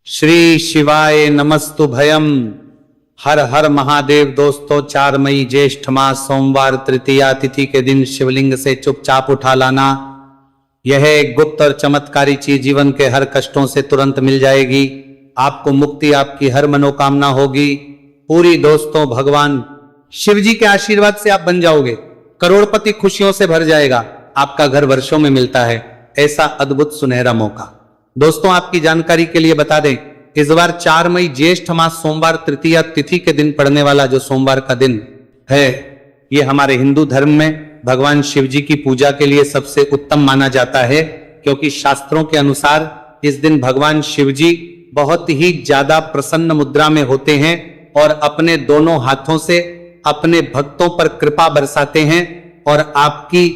श्री शिवाय नमस्तु भयम। हर हर महादेव। दोस्तों, 4 मई ज्येष्ठ मास सोमवार तृतीया तिथि के दिन शिवलिंग से चुपचाप उठा लाना, यह एक गुप्त और चमत्कारी चीज जीवन के हर कष्टों से तुरंत मिल जाएगी। आपको मुक्ति, आपकी हर मनोकामना होगी पूरी। दोस्तों, भगवान शिव जी के आशीर्वाद से आप बन जाओगे करोड़पति, खुशियों से भर जाएगा। आपका घर वर्षों में मिलता है ऐसा अद्भुत सुनहरा मौका। दोस्तों, आपकी जानकारी के लिए बता दें, इस बार 4 मई ज्येष्ठ मास सोमवार तृतीया तिथि के दिन पड़ने वाला जो सोमवार का दिन है, ये हमारे हिंदू धर्म में भगवान शिव जी की पूजा के लिए सबसे उत्तम माना जाता है, क्योंकि शास्त्रों के अनुसार इस दिन भगवान शिव जी बहुत ही ज्यादा प्रसन्न मुद्रा में होते हैं और अपने दोनों हाथों से अपने भक्तों पर कृपा बरसाते हैं। और आपकी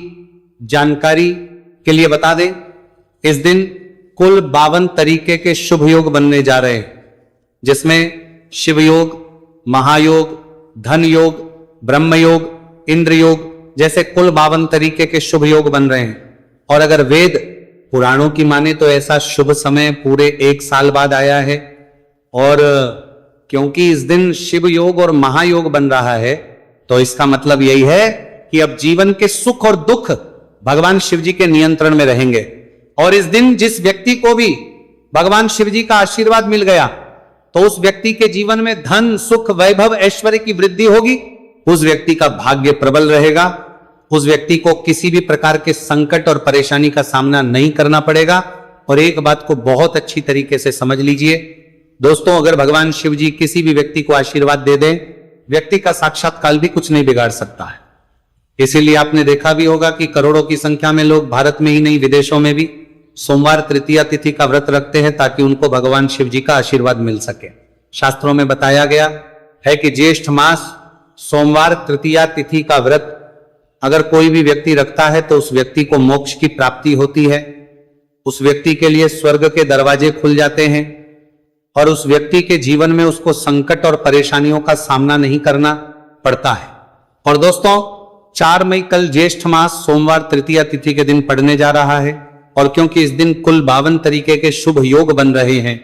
जानकारी के लिए बता दें, इस दिन कुल 52 तरीके के शुभ योग बनने जा रहे हैं, जिसमें शिव योग, महायोग, धन योग, ब्रह्म योग, इंद्र योग जैसे कुल 52 तरीके के शुभ योग बन रहे हैं। और अगर वेद पुराणों की माने तो ऐसा शुभ समय पूरे 1 साल बाद आया है। और क्योंकि इस दिन शिव योग और महायोग बन रहा है, तो इसका मतलब यही है कि अब जीवन के सुख और दुख भगवान शिव जी के नियंत्रण में रहेंगे। और इस दिन जिस व्यक्ति को भी भगवान शिव जी का आशीर्वाद मिल गया, तो उस व्यक्ति के जीवन में धन, सुख, वैभव, ऐश्वर्य की वृद्धि होगी। उस व्यक्ति का भाग्य प्रबल रहेगा। उस व्यक्ति को किसी भी प्रकार के संकट और परेशानी का सामना नहीं करना पड़ेगा। और एक बात को बहुत अच्छी तरीके से समझ लीजिए दोस्तों, अगर भगवान शिव जी किसी भी व्यक्ति को आशीर्वाद दे दें, व्यक्ति का साक्षात काल भी कुछ नहीं बिगाड़ सकता है। इसीलिए आपने देखा भी होगा कि करोड़ों की संख्या में लोग भारत में ही नहीं, विदेशों में भी सोमवार तृतीया तिथि का व्रत रखते हैं, ताकि उनको भगवान शिव जी का आशीर्वाद मिल सके। शास्त्रों में बताया गया है कि ज्येष्ठ मास सोमवार तृतीया तिथि का व्रत अगर कोई भी व्यक्ति रखता है, तो उस व्यक्ति को मोक्ष की प्राप्ति होती है। उस व्यक्ति के लिए स्वर्ग के दरवाजे खुल जाते हैं और उस व्यक्ति के जीवन में उसको संकट और परेशानियों का सामना नहीं करना पड़ता है। और दोस्तों, 4 मई कल ज्येष्ठ मास सोमवार तृतीया तिथि के दिन पड़ने जा रहा है। और क्योंकि इस दिन कुल 52 तरीके के शुभ योग बन रहे हैं,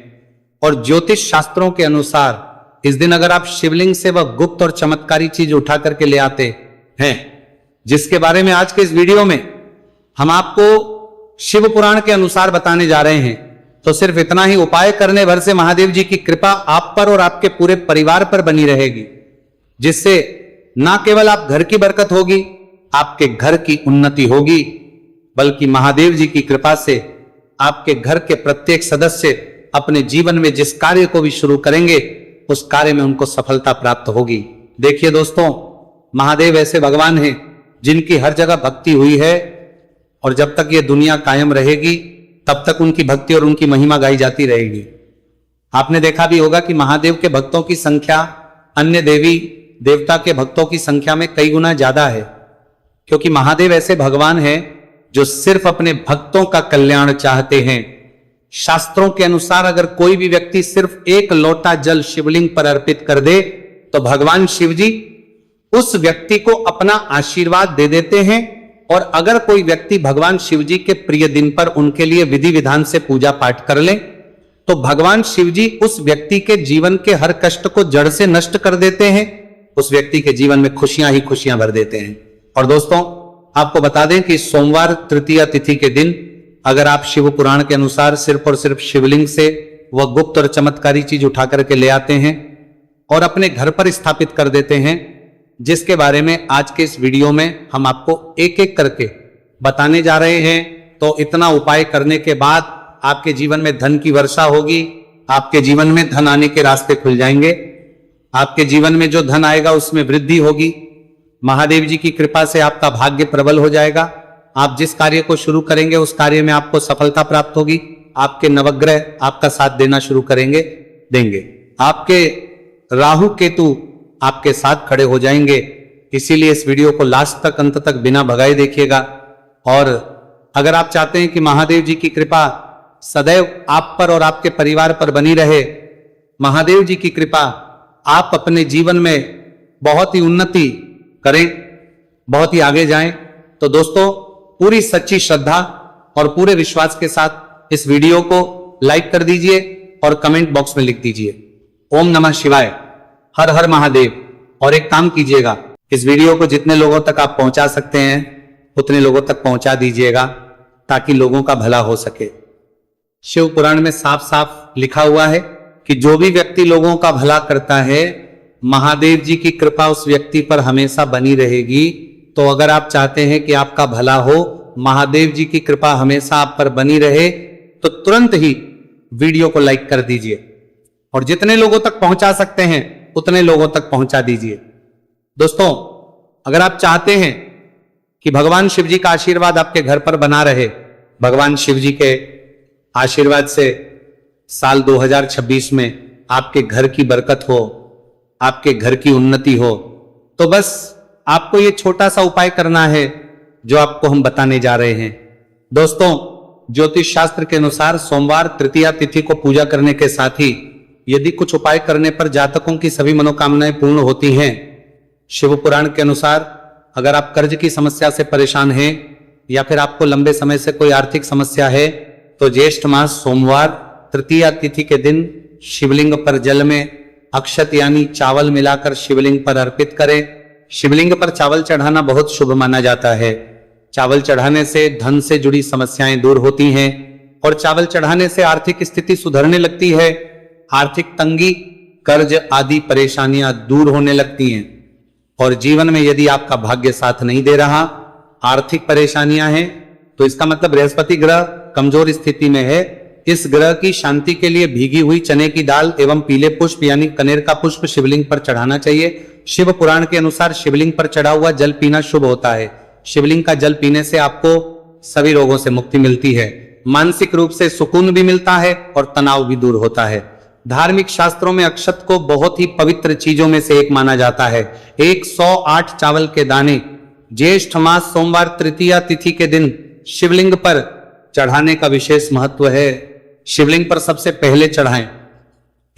और ज्योतिष शास्त्रों के अनुसार इस दिन अगर आप शिवलिंग से वह गुप्त और चमत्कारी चीज उठा करके ले आते हैं, जिसके बारे में आज के इस वीडियो में हम आपको शिव पुराण के अनुसार बताने जा रहे हैं, तो सिर्फ इतना ही उपाय करने भर से महादेव जी की कृपा आप पर और आपके पूरे परिवार पर बनी रहेगी, जिससे ना केवल आप घर की बरकत होगी, आपके घर की उन्नति होगी, बल्कि महादेव जी की कृपा से आपके घर के प्रत्येक सदस्य अपने जीवन में जिस कार्य को भी शुरू करेंगे, उस कार्य में उनको सफलता प्राप्त होगी। देखिए दोस्तों, महादेव ऐसे भगवान हैं जिनकी हर जगह भक्ति हुई है, और जब तक ये दुनिया कायम रहेगी तब तक उनकी भक्ति और उनकी महिमा गाई जाती रहेगी। आपने देखा भी होगा कि महादेव के भक्तों की संख्या अन्य देवी देवता के भक्तों की संख्या में कई गुना ज्यादा है, क्योंकि महादेव ऐसे भगवान हैं जो सिर्फ अपने भक्तों का कल्याण चाहते हैं। शास्त्रों के अनुसार अगर कोई भी व्यक्ति सिर्फ 1 लोटा जल शिवलिंग पर अर्पित कर दे, तो भगवान शिव जी उस व्यक्ति को अपना आशीर्वाद दे देते हैं। और अगर कोई व्यक्ति भगवान शिव जी के प्रिय दिन पर उनके लिए विधि विधान से पूजा पाठ कर ले, तो भगवान शिव जी उस व्यक्ति के जीवन के हर कष्ट को जड़ से नष्ट कर देते हैं। उस व्यक्ति के जीवन में खुशियां ही खुशियां भर देते हैं। और दोस्तों, आपको बता दें कि सोमवार तृतीया तिथि के दिन अगर आप शिव पुराण के अनुसार सिर्फ और सिर्फ शिवलिंग से वह गुप्त और चमत्कारी चीज उठा करके ले आते हैं और अपने घर पर स्थापित कर देते हैं, जिसके बारे में आज के इस वीडियो में हम आपको एक एक करके बताने जा रहे हैं, तो इतना उपाय करने के बाद आपके जीवन में धन की वर्षा होगी। आपके जीवन में धन आने के रास्ते खुल जाएंगे। आपके जीवन में जो धन आएगा उसमें वृद्धि होगी। महादेव जी की कृपा से आपका भाग्य प्रबल हो जाएगा। आप जिस कार्य को शुरू करेंगे उस कार्य में आपको सफलता प्राप्त होगी। आपके नवग्रह आपका साथ देना शुरू देंगे। आपके राहु केतु आपके साथ खड़े हो जाएंगे। इसीलिए इस वीडियो को लास्ट तक, अंत तक बिना भगाए देखिएगा। और अगर आप चाहते हैं कि महादेव जी की कृपा सदैव आप पर और आपके परिवार पर बनी रहे, महादेव जी की कृपा आप अपने जीवन में बहुत ही उन्नति करें, बहुत ही आगे जाएं, तो दोस्तों पूरी सच्ची श्रद्धा और पूरे विश्वास के साथ इस वीडियो को लाइक कर दीजिए और कमेंट बॉक्स में लिख दीजिए ओम नमः शिवाय, हर हर महादेव। और एक काम कीजिएगा, इस वीडियो को जितने लोगों तक आप पहुंचा सकते हैं उतने लोगों तक पहुंचा दीजिएगा ताकि लोगों का भला हो सके। शिव पुराण में साफ साफ लिखा हुआ है कि जो भी व्यक्ति लोगों का भला करता है, महादेव जी की कृपा उस व्यक्ति पर हमेशा बनी रहेगी। तो अगर आप चाहते हैं कि आपका भला हो, महादेव जी की कृपा हमेशा आप पर बनी रहे, तो तुरंत ही वीडियो को लाइक कर दीजिए और जितने लोगों तक पहुंचा सकते हैं उतने लोगों तक पहुंचा दीजिए। दोस्तों, अगर आप चाहते हैं कि भगवान शिव जी का आशीर्वाद आपके घर पर बना रहे, भगवान शिव जी के आशीर्वाद से साल 2026 में आपके घर की बरकत हो, आपके घर की उन्नति हो, तो बस आपको ये छोटा सा उपाय करना है जो आपको हम बताने जा रहे हैं। दोस्तों, ज्योतिष शास्त्र के अनुसार सोमवार तृतीया तिथि को पूजा करने के साथ ही यदि कुछ उपाय करने पर जातकों की सभी मनोकामनाएं पूर्ण होती हैं। शिव पुराण के अनुसार अगर आप कर्ज की समस्या से परेशान हैं या फिर आपको लंबे समय से कोई आर्थिक समस्या है, तो ज्येष्ठ मास सोमवार तृतीया तिथि के दिन शिवलिंग पर जल में अक्षत यानी चावल मिलाकर शिवलिंग पर अर्पित करें। शिवलिंग पर चावल चढ़ाना बहुत शुभ माना जाता है। चावल चढ़ाने से धन से जुड़ी समस्याएं दूर होती हैं और चावल चढ़ाने से आर्थिक स्थिति सुधरने लगती है। आर्थिक तंगी, कर्ज आदि परेशानियां दूर होने लगती हैं और जीवन में यदि आपका भाग्य साथ नहीं दे रहा, आर्थिक परेशानियां हैं, तो इसका मतलब बृहस्पति ग्रह कमजोर स्थिति में है। इस ग्रह की शांति के लिए भीगी हुई चने की दाल एवं पीले पुष्प यानी कनेर का पुष्प शिवलिंग पर चढ़ाना चाहिए। शिव पुराण के अनुसार शिवलिंग पर चढ़ा हुआ जल पीना शुभ होता है। शिवलिंग का जल पीने से आपको सभी रोगों से मुक्ति मिलती है, मानसिक रूप से सुकून भी मिलता है और तनाव भी दूर होता है। धार्मिक शास्त्रों में अक्षत को बहुत ही पवित्र चीजों में से एक माना जाता है। 108 चावल के दाने ज्येष्ठ मास सोमवार तृतीया तिथि के दिन शिवलिंग पर चढ़ाने का विशेष महत्व है। शिवलिंग पर सबसे पहले चढ़ाएं,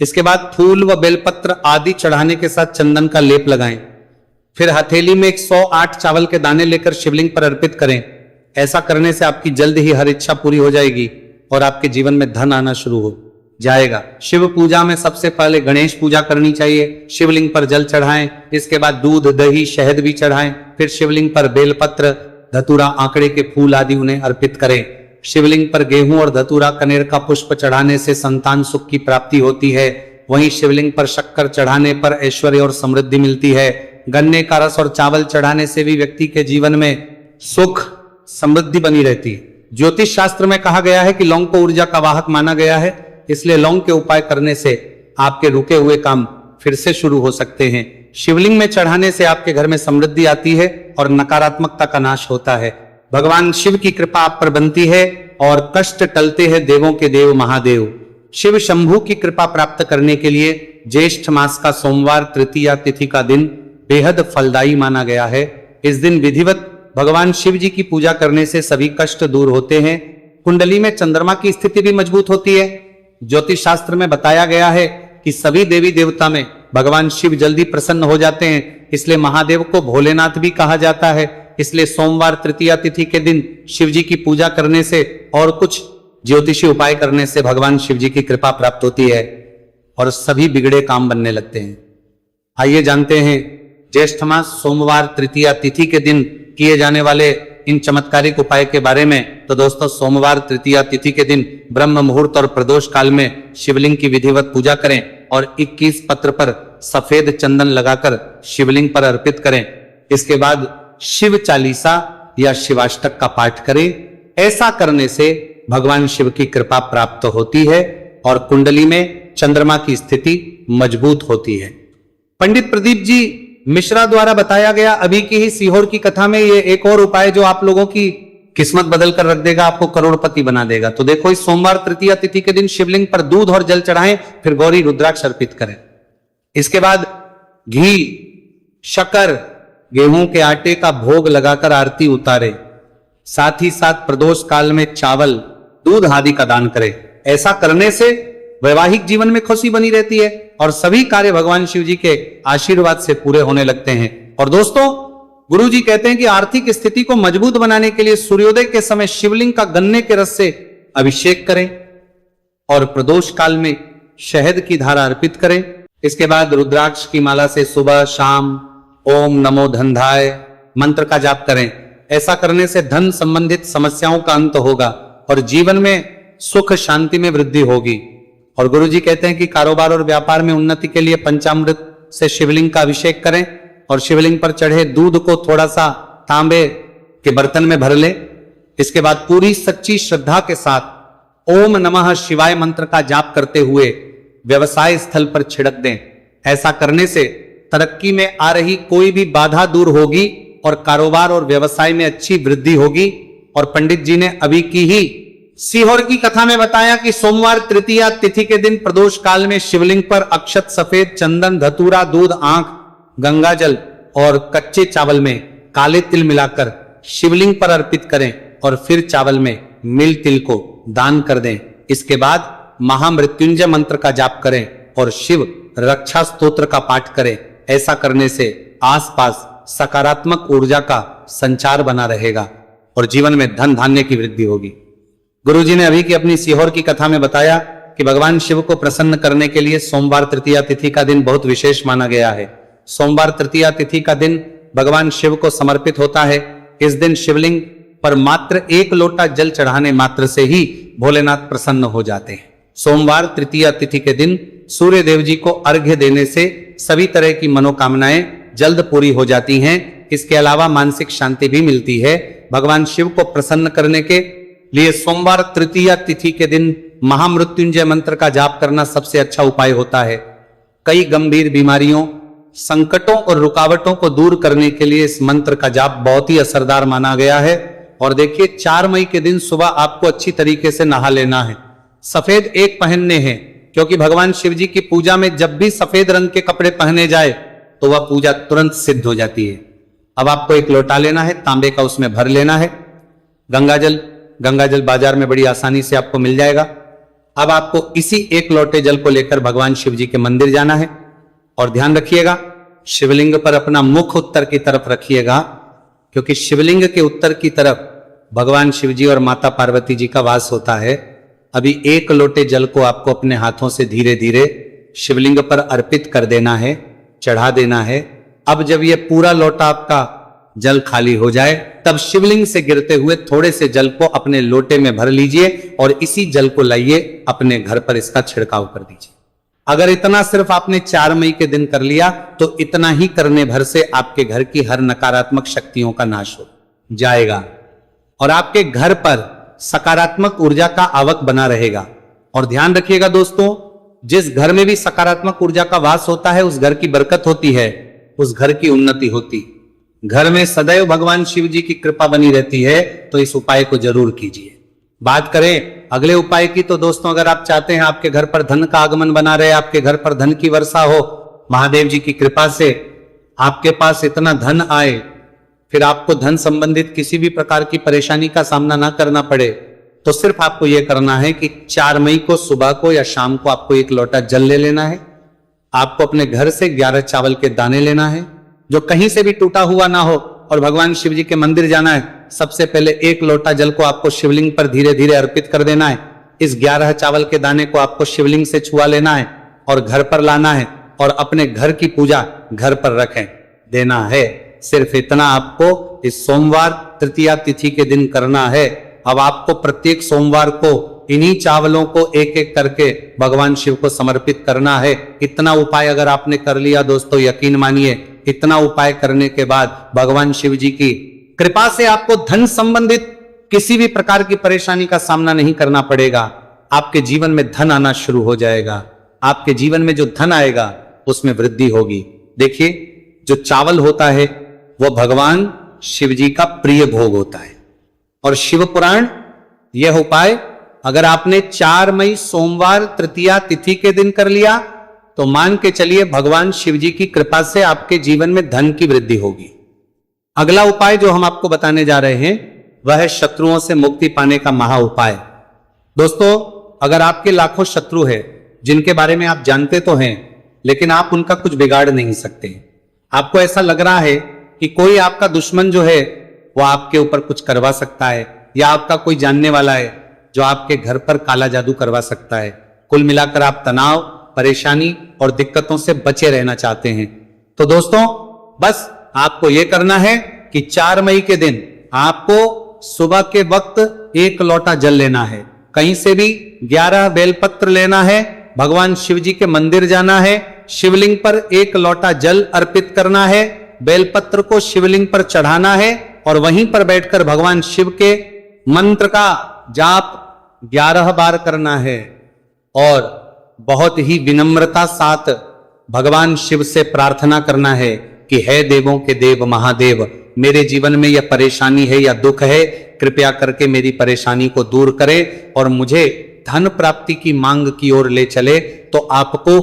इसके बाद फूल व बेलपत्र आदि चढ़ाने के साथ चंदन का लेप लगाएं। फिर हथेली में 108 चावल के दाने लेकर शिवलिंग पर अर्पित करें। ऐसा करने से आपकी जल्द ही हर इच्छा पूरी हो जाएगी और आपके जीवन में धन आना शुरू हो जाएगा। शिव पूजा में सबसे पहले गणेश पूजा करनी चाहिए। शिवलिंग पर जल चढ़ाएं, इसके बाद दूध, दही, शहद भी चढ़ाएं। फिर शिवलिंग पर बेलपत्र, धतूरा, आंकड़े के फूल आदि उन्हें अर्पित करें। शिवलिंग पर गेहूं और धतूरा, कनेर का पुष्प चढ़ाने से संतान सुख की प्राप्ति होती है। वहीं शिवलिंग पर शक्कर चढ़ाने पर ऐश्वर्य और समृद्धि मिलती है। गन्ने का रस और चावल चढ़ाने से भी व्यक्ति के जीवन में सुख समृद्धि बनी रहती है। ज्योतिष शास्त्र में कहा गया है कि लौंग को ऊर्जा का वाहक माना गया है, इसलिए लौंग के उपाय करने से आपके रुके हुए काम फिर से शुरू हो सकते हैं। शिवलिंग में चढ़ाने से आपके घर में समृद्धि आती है और नकारात्मकता का नाश होता है। भगवान शिव की कृपा आप पर बनती है और कष्ट टलते हैं देवों के देव महादेव। शिव शंभू की कृपा प्राप्त करने के लिए ज्येष्ठ मास का सोमवार तृतीया तिथि का दिन बेहद फलदायी माना गया है। इस दिन विधिवत भगवान शिव जी की पूजा करने से सभी कष्ट दूर होते हैं। कुंडली में चंद्रमा की स्थिति भी मजबूत होती है। ज्योतिष शास्त्र में बताया गया है कि सभी देवी देवता में भगवान शिव जल्दी प्रसन्न हो जाते हैं, इसलिए महादेव को भोलेनाथ भी कहा जाता है। इसलिए सोमवार तृतीया तिथि के दिन शिव जी की पूजा करने से और कुछ ज्योतिषी उपाय करने से भगवान शिव जी की कृपा प्राप्त होती है और सभी बिगड़े काम बनने लगते हैं। आइए जानते हैं ज्येष्ठ मास सोमवार तृतीया तिथि के दिन किए जाने वाले इन चमत्कारिक उपाय के बारे में। तो दोस्तों, सोमवार तृतीया तिथि के दिन ब्रह्म मुहूर्त और प्रदोष काल में शिवलिंग की विधिवत पूजा करें और 21 पत्र पर सफेद चंदन लगाकर शिवलिंग पर अर्पित करें। इसके बाद शिव चालीसा या शिवाष्टक का पाठ करें। ऐसा करने से भगवान शिव की कृपा प्राप्त होती है और कुंडली में चंद्रमा की स्थिति मजबूत होती है। पंडित प्रदीप जी मिश्रा द्वारा बताया गया अभी की ही सीहोर की कथा में ये एक और उपाय जो आप लोगों की किस्मत बदल कर रख देगा, आपको करोड़पति बना देगा। तो देखो, इस सोमवार तृतीया तिथि के दिन शिवलिंग पर दूध और जल चढ़ाएं, फिर गौरी रुद्राक्ष अर्पित करें। इसके बाद घी, शक्कर, गेहूं के आटे का भोग लगाकर आरती उतारे। साथ ही साथ प्रदोष काल में चावल, दूध आदि का दान करें। ऐसा करने से वैवाहिक जीवन में खुशी बनी रहती है और सभी कार्य भगवान शिव जी के आशीर्वाद से पूरे होने लगते हैं। और दोस्तों, गुरु जी कहते हैं कि आर्थिक स्थिति को मजबूत बनाने के लिए सूर्योदय के समय शिवलिंग का गन्ने के रस से अभिषेक करें और प्रदोष काल में शहद की धारा अर्पित करें। इसके बाद रुद्राक्ष की माला से सुबह शाम ओम नमो धनधाय मंत्र का जाप करें। ऐसा करने से धन संबंधित समस्याओं का अंत होगा और जीवन में सुख शांति में वृद्धि होगी। और गुरुजी कहते हैं कि कारोबार और व्यापार में उन्नति के लिए पंचामृत से शिवलिंग का अभिषेक करें और शिवलिंग पर चढ़े दूध को थोड़ा सा तांबे के बर्तन में भर ले। इसके बाद पूरी सच्ची श्रद्धा के साथ ओम नमः शिवाय मंत्र का जाप करते हुए व्यवसाय स्थल पर छिड़क दें। ऐसा करने से तरक्की में आ रही कोई भी बाधा दूर होगी और कारोबार और व्यवसाय में अच्छी वृद्धि होगी। और पंडित जी ने अभी की ही सीहोर की कथा में बताया कि सोमवार तृतीया तिथि के दिन प्रदोष काल में शिवलिंग पर अक्षत, सफेद चंदन, धतूरा, दूध, आंख, गंगा जल और कच्चे चावल में काले तिल मिलाकर शिवलिंग पर अर्पित करें और फिर चावल में मिल तिल को दान कर दें। इसके बाद महामृत्युंजय मंत्र का जाप करें और शिव रक्षा स्तोत्र का पाठ करें। ऐसा करने से आसपास सकारात्मक ऊर्जा का संचार बना रहेगा और जीवन में धन धान्य की वृद्धि होगी। गुरुजी ने अभी की अपनी सीहोर की कथा में बताया कि भगवान शिव को प्रसन्न करने के लिए सोमवार तृतीया तिथि का दिन बहुत विशेष माना गया है। सोमवार तृतीया तिथि का दिन भगवान शिव को समर्पित होता है। इस दिन शिवलिंग पर मात्र 1 लोटा जल चढ़ाने मात्र से ही भोलेनाथ प्रसन्न हो जाते हैं। सोमवार तृतीया तिथि के दिन सूर्य देव जी को अर्घ्य देने से सभी तरह की मनोकामनाएं जल्द पूरी हो जाती हैं। इसके अलावा मानसिक शांति भी मिलती है। भगवान शिव को प्रसन्न करने के लिए सोमवार तृतीया तिथि के दिन महामृत्युंजय मंत्र का जाप करना सबसे अच्छा उपाय होता है। कई गंभीर बीमारियों, संकटों और रुकावटों को दूर करने के लिए इस मंत्र का जाप बहुत ही असरदार माना गया है। और देखिए 4 मई के दिन सुबह आपको अच्छी तरीके से नहा लेना है। सफेद एक पहनने हैं, क्योंकि भगवान शिव जी की पूजा में जब भी सफेद रंग के कपड़े पहने जाए तो वह पूजा तुरंत सिद्ध हो जाती है। अब आपको 1 लोटा लेना है, तांबे का, उसमें भर लेना है गंगा जल बाजार में बड़ी आसानी से आपको मिल जाएगा। अब आपको इसी 1 लोटे जल को लेकर भगवान शिव जी के मंदिर जाना है और ध्यान रखिएगा शिवलिंग पर अपना मुख उत्तर की तरफ रखिएगा, क्योंकि शिवलिंग के उत्तर की तरफ भगवान शिव जी और माता पार्वती जी का वास होता है। अभी 1 लोटे जल को आपको अपने हाथों से धीरे धीरे शिवलिंग पर अर्पित कर देना है, चढ़ा देना है। अब जब यह पूरा लोटा आपका जल खाली हो जाए तब शिवलिंग से गिरते हुए थोड़े से जल को अपने लोटे में भर लीजिए और इसी जल को लाइए अपने घर पर इसका छिड़काव कर दीजिए। अगर इतना सिर्फ आपने 4 मई के दिन कर लिया तो इतना ही करने भर से आपके घर की हर नकारात्मक शक्तियों का नाश हो जाएगा और आपके घर पर सकारात्मक ऊर्जा का आवक बना रहेगा। और ध्यान रखिएगा दोस्तों, जिस घर में भी सकारात्मक ऊर्जा का वास होता है उस घर की बरकत होती है, उस घर की उन्नति होती। घर में सदैव भगवान शिव जी की कृपा बनी रहती है। तो इस उपाय को जरूर कीजिए। बात करें अगले उपाय की तो दोस्तों, अगर आप चाहते हैं आपके घर पर धन का आगमन बना रहे, आपके घर पर धन की वर्षा हो, महादेव जी की कृपा से आपके पास इतना धन आए, फिर आपको धन संबंधित किसी भी प्रकार की परेशानी का सामना ना करना पड़े, तो सिर्फ आपको यह करना है कि 4 मई को सुबह को या शाम को आपको 1 लोटा जल ले लेना है। आपको अपने घर से 11 चावल के दाने लेना है जो कहीं से भी टूटा हुआ ना हो और भगवान शिव जी के मंदिर जाना है। सबसे पहले 1 लोटा जल को आपको शिवलिंग पर धीरे धीरे अर्पित कर देना है। इस 11 चावल के दाने को आपको शिवलिंग से छुआ लेना है और घर पर लाना है और अपने घर की पूजा घर पर रखें देना है। सिर्फ इतना आपको इस सोमवार तृतीया तिथि के दिन करना है। अब आपको प्रत्येक सोमवार को इन्हीं चावलों को एक एक करके भगवान शिव को समर्पित करना है। इतना उपाय अगर आपने कर लिया दोस्तों, यकीन मानिए इतना उपाय करने के बाद भगवान शिव जी की कृपा से आपको धन संबंधित किसी भी प्रकार की परेशानी का सामना नहीं करना पड़ेगा। आपके जीवन में धन आना शुरू हो जाएगा। आपके जीवन में जो धन आएगा उसमें वृद्धि होगी। देखिए, जो चावल होता है वो भगवान शिव जी का प्रिय भोग होता है और शिव पुराण यह उपाय अगर आपने 4 मई सोमवार तृतीया तिथि के दिन कर लिया तो मान के चलिए भगवान शिव जी की कृपा से आपके जीवन में धन की वृद्धि होगी। अगला उपाय जो हम आपको बताने जा रहे हैं वह है शत्रुओं से मुक्ति पाने का महा उपाय। दोस्तों, अगर आपके लाखों शत्रु हैं जिनके बारे में आप जानते तो हैं लेकिन आप उनका कुछ बिगाड़ नहीं सकते, आपको ऐसा लग रहा है कि कोई आपका दुश्मन जो है वो आपके ऊपर कुछ करवा सकता है या आपका कोई जानने वाला है जो आपके घर पर काला जादू करवा सकता है, कुल मिलाकर आप तनाव, परेशानी और दिक्कतों से बचे रहना चाहते हैं। तो दोस्तों, बस आपको यह करना है कि 4 मई के दिन आपको सुबह के वक्त 1 लोटा जल लेना है, कहीं से भी 11 बेलपत्र लेना है, भगवान शिव जी के मंदिर जाना है, शिवलिंग पर 1 लोटा जल अर्पित करना है, बेलपत्र को शिवलिंग पर चढ़ाना है और वहीं पर बैठकर भगवान शिव के मंत्र का जाप 11 बार करना है और बहुत ही विनम्रता साथ भगवान शिव से प्रार्थना करना है कि हे देवों के देव महादेव, मेरे जीवन में यह परेशानी है या दुख है, कृपया करके मेरी परेशानी को दूर करें और मुझे धन प्राप्ति की मांग की ओर ले चले। तो आपको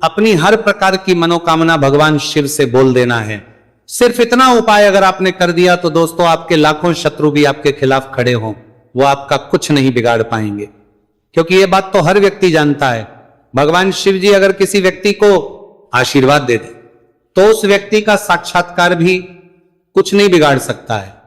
अपनी हर प्रकार की मनोकामना भगवान शिव से बोल देना है। सिर्फ इतना उपाय अगर आपने कर दिया तो दोस्तों, आपके लाखों शत्रु भी आपके खिलाफ खड़े हों, वो आपका कुछ नहीं बिगाड़ पाएंगे, क्योंकि यह बात तो हर व्यक्ति जानता है। भगवान शिव जी अगर किसी व्यक्ति को आशीर्वाद दे दे तो उस व्यक्ति का साक्षात्कार भी कुछ नहीं बिगाड़ सकता है।